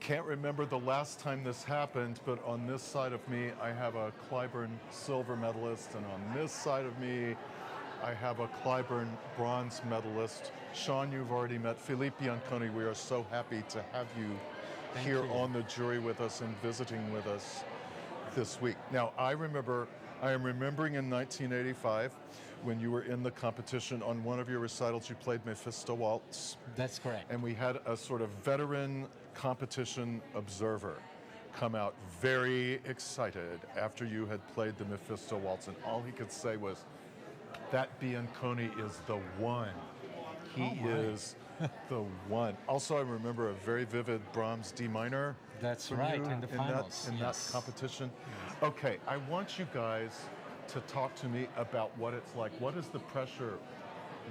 can't remember the last time this happened, but on this side of me, I have a Cliburn silver medalist, and on this side of me, I have a Cliburn bronze medalist. Sean, you've already met Philippe Bianconi. We are so happy to have you here on the jury with us and visiting with us this week. Now, I am remembering in 1985 when you were in the competition. On one of your recitals, you played Mephisto Waltz. That's correct. And we had a sort of veteran competition observer come out very excited after you had played the Mephisto Waltz, and all he could say was, that Bianconi is the one. He is the one. Also, I remember a very vivid Brahms D minor. That's right, in the finals. In that competition. Yes. Okay, I want you guys to talk to me about what it's like. What is the pressure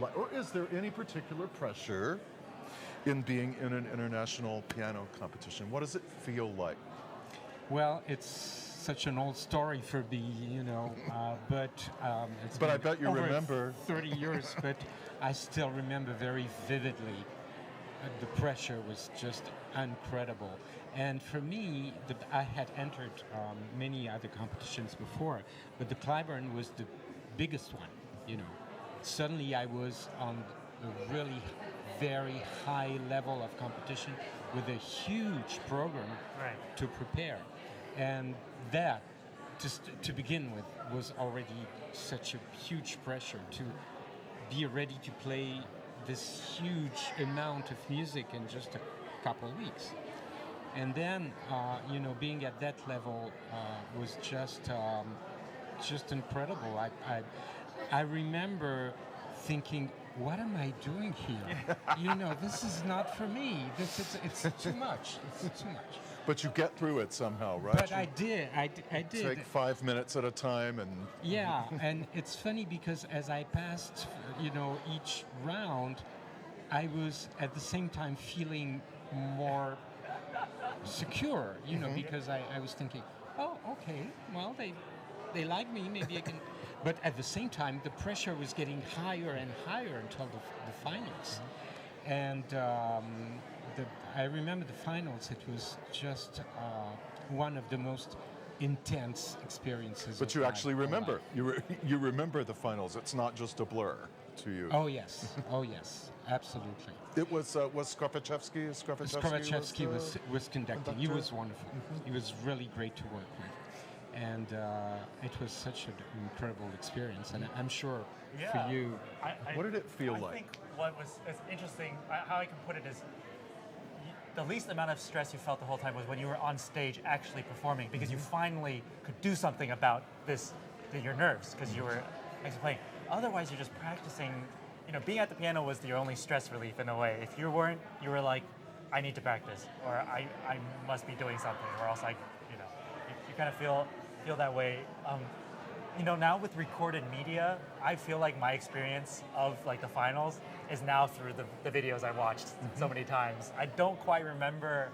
like, or is there any particular pressure in being in an international piano competition? What does it feel like? Well, it's such an old story for me, but it's but I bet you remember 30 years, but I still remember very vividly. The pressure was just incredible. And for me, I had entered many other competitions before, but the Cliburn was the biggest one, Suddenly I was on a really very high level of competition with a huge program to prepare. And that, just to begin with, was already such a huge pressure to be ready to play this huge amount of music in just a couple of weeks. And then, being at that level was just incredible. I remember thinking, what am I doing here? This is not for me. It's too much. It's too much. But you get through it somehow, right? But I did. I did. Take 5 minutes at a time and... Yeah, and it's funny because as I passed, each round, I was at the same time feeling more secure, because I was thinking, oh, okay, well, they like me, maybe I can... But at the same time, the pressure was getting higher and higher until the finals. And I remember the finals, it was just one of the most intense experiences. But you actually remember. You remember the finals. It's not just a blur to you. Oh, yes, absolutely. It was Skropachevsky? Skropachevsky was conducting. He was wonderful. He was really great to work with. And it was such an incredible experience, and I'm sure for you... What did it feel like? I think what was interesting, how I can put it is, the least amount of stress you felt the whole time was when you were on stage actually performing, because you finally could do something about your nerves, because you were actually playing. Otherwise, you're just practicing. Being at the piano was your only stress relief in a way. If you weren't, you were like, I need to practice, or I must be doing something, or else you kind of feel that way. Now with recorded media, I feel like my experience of the finals is now through the videos I watched so many times. I don't quite remember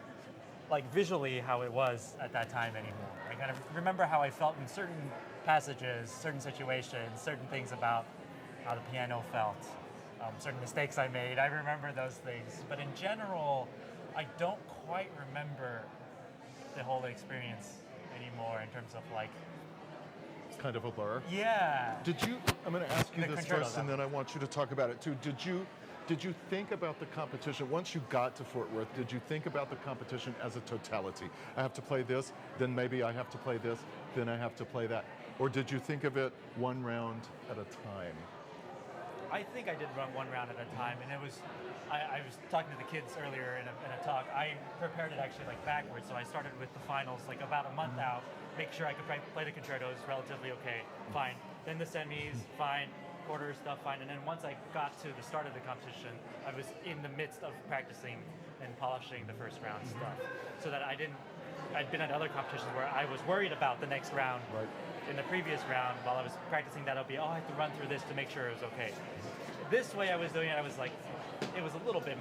visually how it was at that time anymore. I kind of remember how I felt in certain passages, certain situations, certain things about how the piano felt, certain mistakes I made. I remember those things. But in general, I don't quite remember the whole experience anymore in terms of It's kind of a blur. Yeah. I'm going to ask you this first, and though. then I want you to talk about it too. Did you think about the competition once you got to Fort Worth? Did you think about the competition as a totality? I have to play this, then maybe I have to play this, then I have to play that, or did you think of it one round at a time? I think I did run one round at a time, and it was. I was talking to the kids earlier in a talk. I prepared it actually backwards, so I started with the finals about a month out, make sure I could play the concertos relatively okay, fine. Then the semis, fine. Quarter stuff, fine. And then once I got to the start of the competition, I was in the midst of practicing and polishing the first round stuff, so that I'd been at other competitions where I was worried about the next round. Right. In the previous round, while I was practicing that, I have to run through this to make sure it was okay. This way I was doing it, I was it was a little bit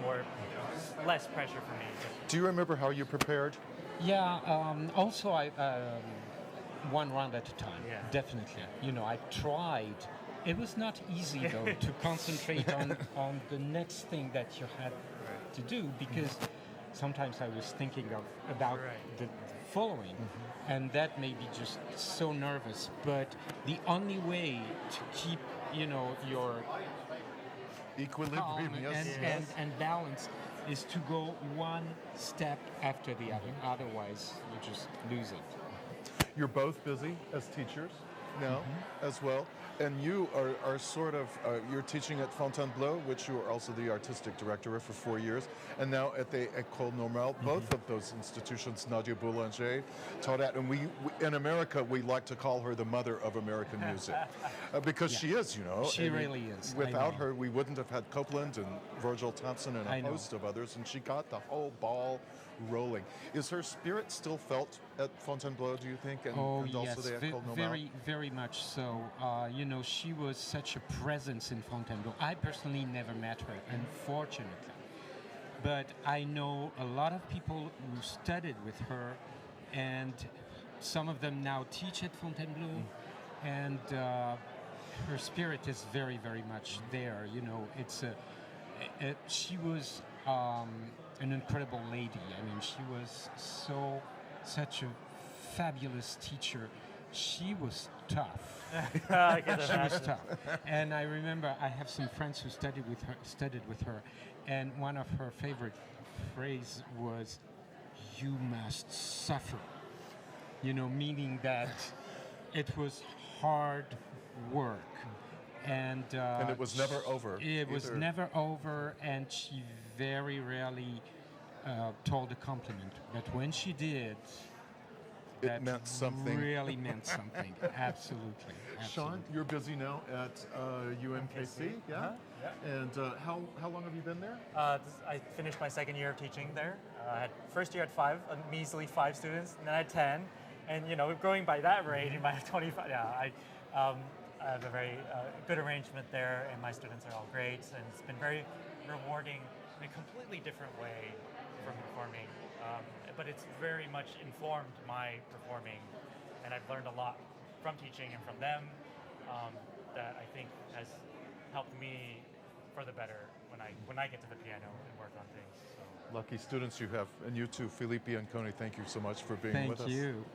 less pressure for me. Do you remember how you prepared? Yeah, also I one round at a time, Yeah. definitely. I tried. It was not easy, though, to concentrate on the next thing that you had to do, because sometimes I was thinking about Right. the following, and that made me just so nervous. But the only way to keep, your Equilibrium, calm yes. and balance is to go one step after the other. Otherwise, you just lose it. You're both busy as teachers now as well. And you are sort of, you're teaching at Fontainebleau, which you are also the artistic director of for 4 years, and now at the École Normale. Both of those institutions, Nadia Boulanger taught at, and we in America, we like to call her the mother of American music, because she is, She I mean, really is. I Without know. her, we wouldn't have had Copeland and Virgil Thompson and I a know. host of others, and she got the whole ball rolling. Is her spirit still felt at Fontainebleau, do you think, and also Yes, the École Normale? very, very much so. She was such a presence in Fontainebleau. I personally never met her, unfortunately. But I know a lot of people who studied with her, and some of them now teach at Fontainebleau, and her spirit is very, very much there. She was an incredible lady. I mean, she was such a fabulous teacher. She was tough. I can She was imagine. tough. And I remember I have some friends who studied with her, and one of her favorite phrases was, "You must suffer." Meaning that it was hard work. And it was never over. It was either. never over, and she very rarely told a compliment. But when she did, It that meant something. really meant something. Absolutely. Sean, you're busy now at UMKC, yeah? And how long have you been there? I finished my second year of teaching there. I had first year at 5, a measly 5 students, and then I had 10. And growing by that rate in my 25, I have a very good arrangement there, and my students are all great, and it's been very rewarding in a completely different way from performing. But it's very much informed my performing, and I've learned a lot from teaching and from them that I think has helped me for the better when I get to the piano and work on things. So. Lucky students you have, and you too, Philippe Bianconi. Thank you so much for being Thank with us. you.